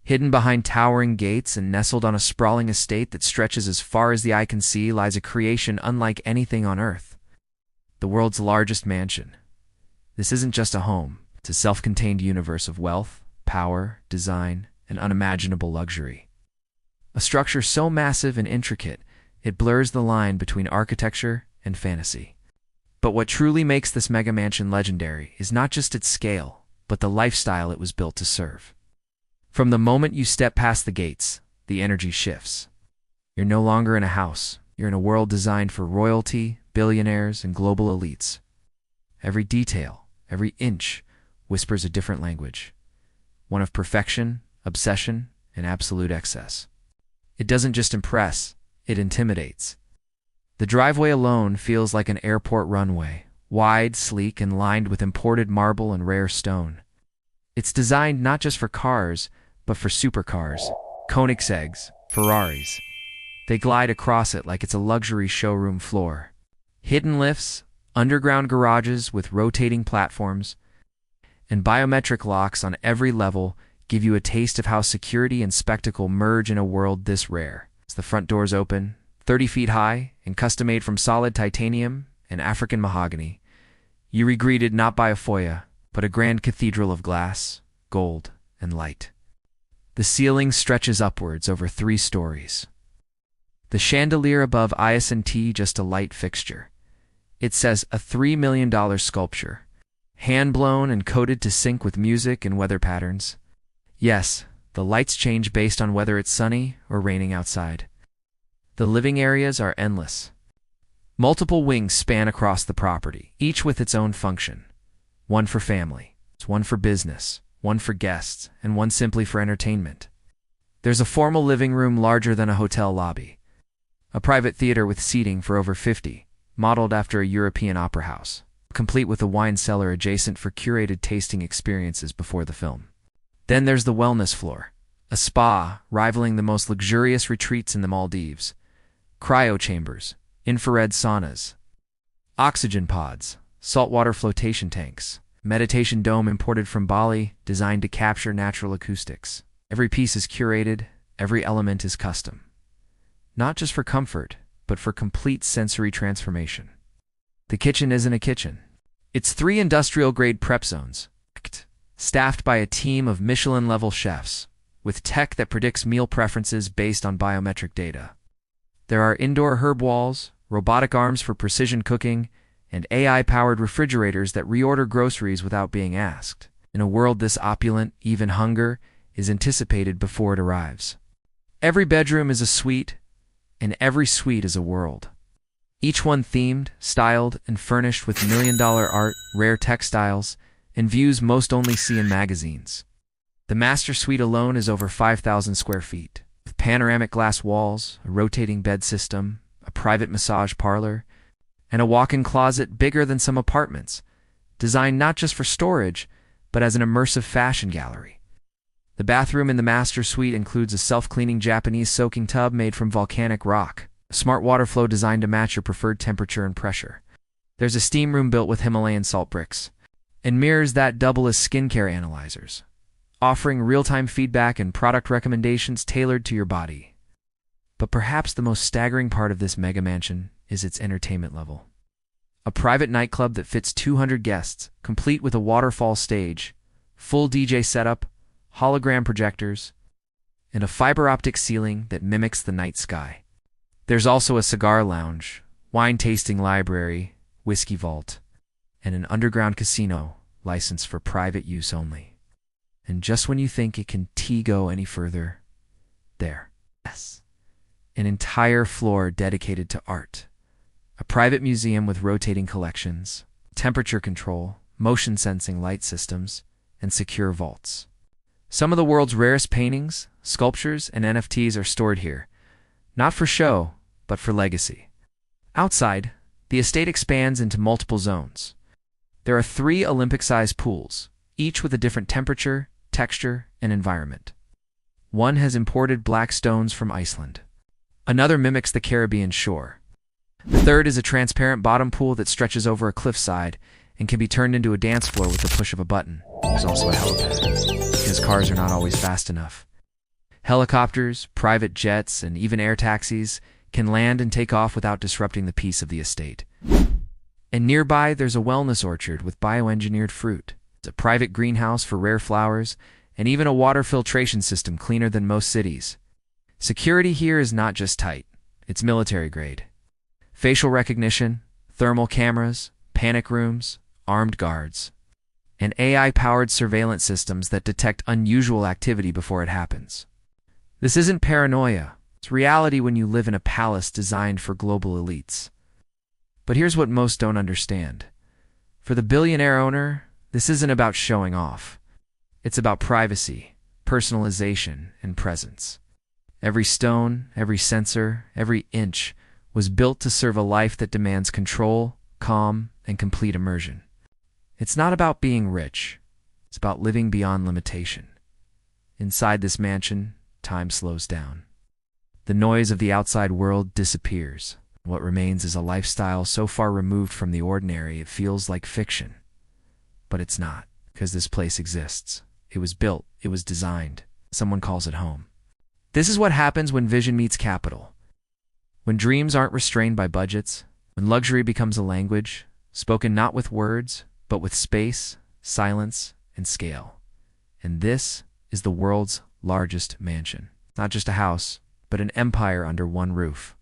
Hidden behind towering gates and nestled on a sprawling estate that stretches as far as the eye can see lies a creation unlike anything on Earth. The world's largest mansion. This isn't just a home, it's a self-contained universe of wealth, power, design, and unimaginable luxury. A structure so massive and intricate, it blurs the line between architecture and fantasy. But what truly makes this mega mansion legendary is not just its scale, but the lifestyle it was built to serve. From the moment you step past the gates, the energy shifts. You're no longer in a house. You're in a world designed for royalty, billionaires, and global elites. Every detail, every inch, whispers a different language. One of perfection, obsession, and absolute excess. It doesn't just impress, it intimidates. The driveway alone feels like an airport runway, wide, sleek, and lined with imported marble and rare stone. It's designed not just for cars, but for supercars, Koenigsegg's, Ferraris. They glide across it like it's a luxury showroom floor. Hidden lifts, underground garages with rotating platforms, and biometric locks on every level give you a taste of how security and spectacle merge in a world this rare. As the front doors open, 30 feet high and custom-made from solid titanium and African mahogany, you are greeted not by a foyer, but a grand cathedral of glass, gold, and light. The ceiling stretches upwards over 3 stories. The chandelier above is just a light fixture. It says a $3 million sculpture, hand-blown and coded to sync with music and weather patterns. Yes, the lights change based on whether it's sunny or raining outside. The living areas are endless. Multiple wings span across the property, each with its own function. One for family, one for business, one for guests, and one simply for entertainment. There's a formal living room larger than a hotel lobby. A private theater with seating for over 50, modeled after a European opera house, complete with a wine cellar adjacent for curated tasting experiences before the film. Then there's the wellness floor, a spa rivaling the most luxurious retreats in the Maldives, cryo chambers, infrared saunas, oxygen pods, saltwater flotation tanks, meditation dome imported from Bali designed to capture natural acoustics. Every piece is curated, every element is custom. Not just for comfort, but for complete sensory transformation. The kitchen isn't a kitchen. It's 3 industrial-grade prep zones, staffed by a team of Michelin-level chefs, with tech that predicts meal preferences based on biometric data. There are indoor herb walls, robotic arms for precision cooking, and AI-powered refrigerators that reorder groceries without being asked. In a world this opulent, even hunger is anticipated before it arrives. Every bedroom is a suite, and every suite is a world. Each one themed, styled, and furnished with million-dollar art, rare textiles, and views most only see in magazines. The master suite alone is over 5,000 square feet, with panoramic glass walls, a rotating bed system, a private massage parlor, and a walk-in closet bigger than some apartments, designed not just for storage, but as an immersive fashion gallery. The bathroom in the master suite includes a self-cleaning Japanese soaking tub made from volcanic rock, a smart water flow designed to match your preferred temperature and pressure. There's a steam room built with Himalayan salt bricks, and mirrors that double as skincare analyzers, offering real-time feedback and product recommendations tailored to your body. But perhaps the most staggering part of this mega mansion is its entertainment level. A private nightclub that fits 200 guests, complete with a waterfall stage, full DJ setup, hologram projectors, and a fiber-optic ceiling that mimics the night sky. There's also a cigar lounge, wine-tasting library, whiskey vault, and an underground casino licensed for private use only. And just when you think it can go any further, there. Yes. An entire floor dedicated to art. A private museum with rotating collections, temperature control, motion sensing light systems, and secure vaults. Some of the world's rarest paintings, sculptures, and NFTs are stored here, not for show, but for legacy. Outside, the estate expands into multiple zones. There are 3 Olympic-sized pools, each with a different temperature, texture, and environment. One has imported black stones from Iceland. Another mimics the Caribbean shore. The third is a transparent bottom pool that stretches over a cliffside and can be turned into a dance floor with the push of a button. There's also a helipad, because cars are not always fast enough. Helicopters, private jets, and even air taxis can land and take off without disrupting the peace of the estate. And nearby, there's a wellness orchard with bioengineered fruit, a private greenhouse for rare flowers, and even a water filtration system cleaner than most cities. Security here is not just tight, it's military grade. Facial recognition, thermal cameras, panic rooms, armed guards, and AI-powered surveillance systems that detect unusual activity before it happens. This isn't paranoia, it's reality when you live in a palace designed for global elites. But here's what most don't understand. For the billionaire owner, this isn't about showing off. It's about privacy, personalization, and presence. Every stone, every sensor, every inch was built to serve a life that demands control, calm, and complete immersion. It's not about being rich. It's about living beyond limitation. Inside this mansion, time slows down. The noise of the outside world disappears. What remains is a lifestyle so far removed from the ordinary it feels like fiction. But it's not, because this place exists. It was built, it was designed. Someone calls it home. This is what happens when vision meets capital. When dreams aren't restrained by budgets, when luxury becomes a language, spoken not with words, but with space, silence, and scale. And this is the world's largest mansion. Not just a house, but an empire under one roof.